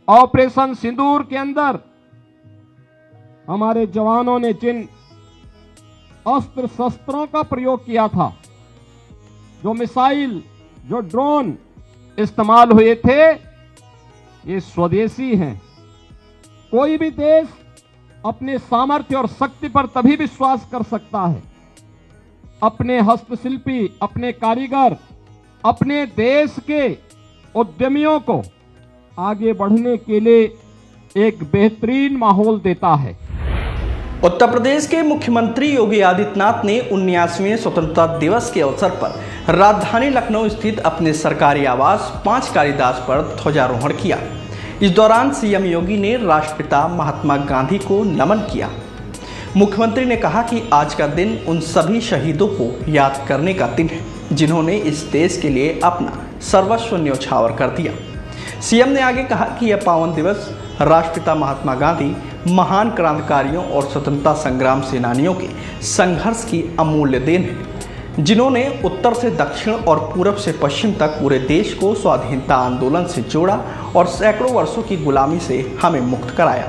Operation सिंदूर के अंदर हमारे जवानों ने जिन अस्त्र शस्त्रों का प्रयोग किया था, जो मिसाइल, जो ड्रोन इस्तेमाल हुए थे, ये स्वदेशी हैं। कोई भी देश अपने सामर्थ्य और शक्ति पर तभी विश्वास कर सकता है, अपने हस्तशिल्पी, अपने कारीगर, अपने देश के उद्यमियों को आगे बढ़ने के लिए एक बेहतरीन माहौल देता है। उत्तर प्रदेश के मुख्यमंत्री योगी आदित्यनाथ ने 19वें स्वतंत्रता दिवस के अवसर पर राजधानी लखनऊ स्थित अपने सरकारी आवास 5 कालिदास पर ध्वजारोहण किया। इस दौरान सीएम योगी ने राष्ट्रपिता महात्मा गांधी को नमन किया। मुख्यमंत्री ने कहा कि आज का दिन उन सभी शहीदों को याद करने का दिन है, जिन्होंने इस देश के लिए अपना सर्वस्व न्यौछावर कर दिया। सीएम ने आगे कहा कि यह पावन दिवस राष्ट्रपिता महात्मा गांधी, महान क्रांतिकारियों और स्वतंत्रता संग्राम सेनानियों के संघर्ष की अमूल्य देन है, जिन्होंने उत्तर से दक्षिण और पूरब से पश्चिम तक पूरे देश को स्वाधीनता आंदोलन से जोड़ा और सैकड़ों वर्षों की गुलामी से हमें मुक्त कराया।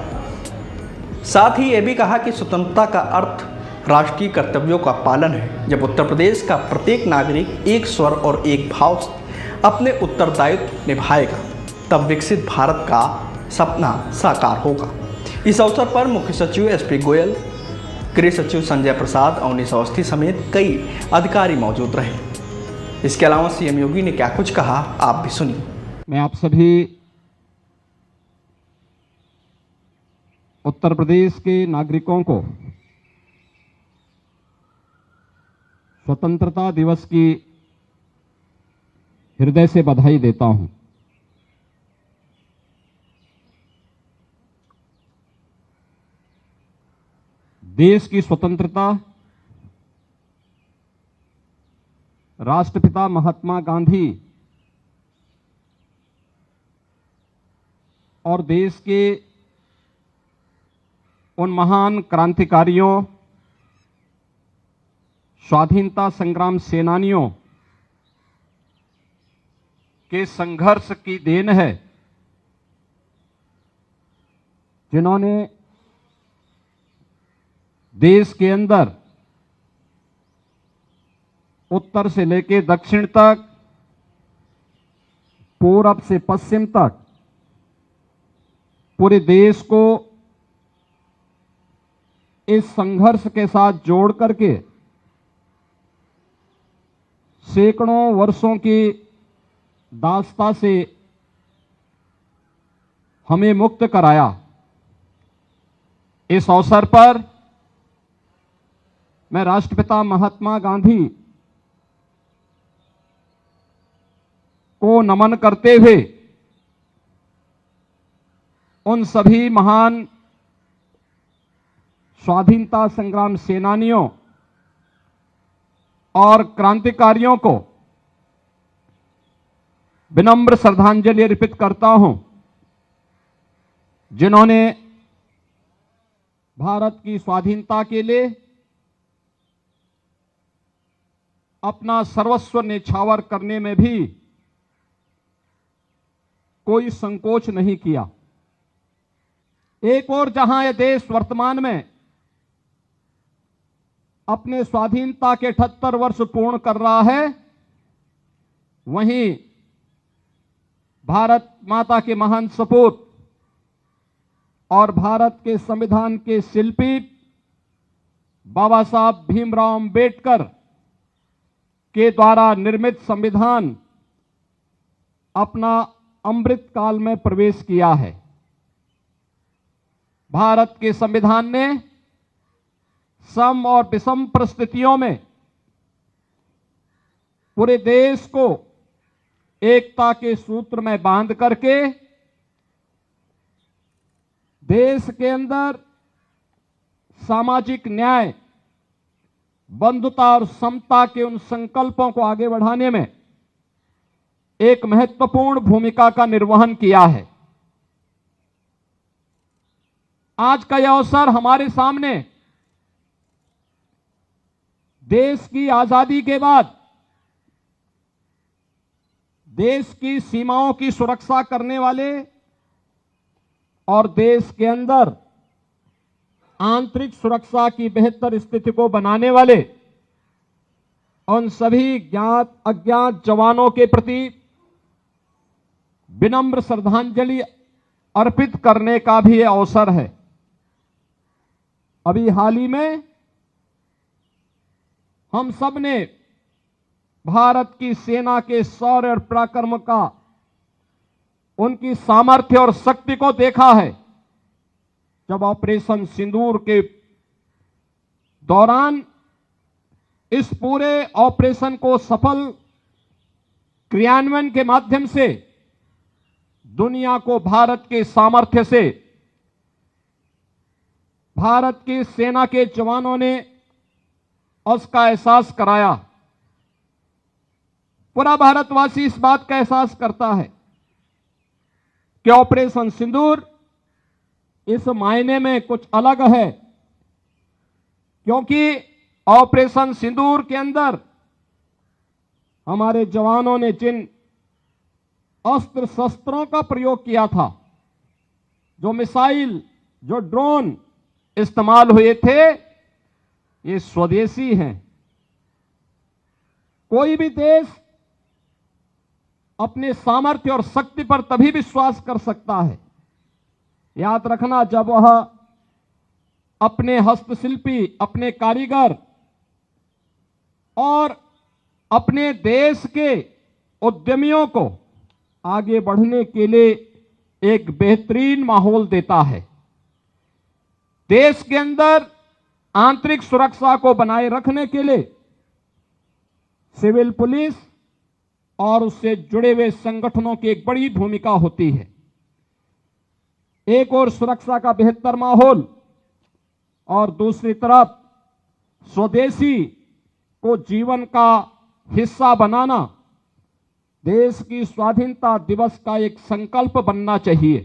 साथ ही ये भी कहा कि स्वतंत्रता का अर्थ राष्ट्रीय कर्तव्यों का पालन है। जब उत्तर प्रदेश का प्रत्येक नागरिक एक स्वर और एक भाव से अपने उत्तरदायित्व निभाएगा, तब विकसित भारत का सपना साकार होगा। इस अवसर पर मुख्य सचिव एसपी गोयल, गृह सचिव संजय प्रसाद, अवनीश अवस्थी समेत कई अधिकारी मौजूद रहे। इसके अलावा सीएम योगी ने क्या कुछ कहा, आप भी सुनिए। मैं आप सभी उत्तर प्रदेश के नागरिकों को स्वतंत्रता दिवस की हृदय से बधाई देता हूं। देश की स्वतंत्रता राष्ट्रपिता महात्मा गांधी और देश के उन महान क्रांतिकारियों, स्वाधीनता संग्राम सेनानियों के संघर्ष की देन है, जिन्होंने देश के अंदर उत्तर से लेकर दक्षिण तक, पूरब से पश्चिम तक पूरे देश को इस संघर्ष के साथ जोड़ करके सैकड़ों वर्षों की दास्ता से हमें मुक्त कराया। इस अवसर पर मैं राष्ट्रपिता महात्मा गांधी को नमन करते हुए उन सभी महान स्वाधीनता संग्राम सेनानियों और क्रांतिकारियों को विनम्र श्रद्धांजलि अर्पित करता हूं, जिन्होंने भारत की स्वाधीनता के लिए अपना सर्वस्व न्यौछावर करने में भी कोई संकोच नहीं किया। एक और जहां यह देश वर्तमान में अपने स्वाधीनता के 78 वर्ष पूर्ण कर रहा है, वहीं भारत माता के महान सपूत और भारत के संविधान के शिल्पी बाबा साहब भीमराव अंबेडकर के द्वारा निर्मित संविधान अपना अमृत काल में प्रवेश किया है। भारत के संविधान ने सम और विषम परिस्थितियों में पूरे देश को एकता के सूत्र में बांध करके देश के अंदर सामाजिक न्याय, बंधुता और समता के उन संकल्पों को आगे बढ़ाने में एक महत्वपूर्ण भूमिका का निर्वहन किया है। आज का यह अवसर हमारे सामने देश की आजादी के बाद देश की सीमाओं की सुरक्षा करने वाले और देश के अंदर आंतरिक सुरक्षा की बेहतर स्थिति को बनाने वाले उन सभी ज्ञात अज्ञात जवानों के प्रति विनम्र श्रद्धांजलि अर्पित करने का भी यह अवसर है। अभी हाल ही में हम सब ने भारत की सेना के शौर्य और पराक्रम का, उनकी सामर्थ्य और शक्ति को देखा है। जब ऑपरेशन सिंदूर के दौरान इस पूरे ऑपरेशन को सफल क्रियान्वयन के माध्यम से दुनिया को भारत के सामर्थ्य से, भारत की सेना के जवानों ने उसका एहसास कराया। पूरा भारतवासी इस बात का एहसास करता है कि ऑपरेशन सिंदूर इस मायने में कुछ अलग है, क्योंकि ऑपरेशन सिंदूर के अंदर हमारे जवानों ने जिन अस्त्र शस्त्रों का प्रयोग किया था, जो मिसाइल, जो ड्रोन इस्तेमाल हुए थे, ये स्वदेशी हैं। कोई भी देश अपने सामर्थ्य और शक्ति पर तभी विश्वास कर सकता है, याद रखना, जब वह अपने हस्तशिल्पी, अपने कारीगर और अपने देश के उद्यमियों को आगे बढ़ने के लिए एक बेहतरीन माहौल देता है। देश के अंदर आंतरिक सुरक्षा को बनाए रखने के लिए सिविल पुलिस और उससे जुड़े हुए संगठनों की एक बड़ी भूमिका होती है। एक और सुरक्षा का बेहतर माहौल और दूसरी तरफ स्वदेशी को जीवन का हिस्सा बनाना देश की स्वाधीनता दिवस का एक संकल्प बनना चाहिए।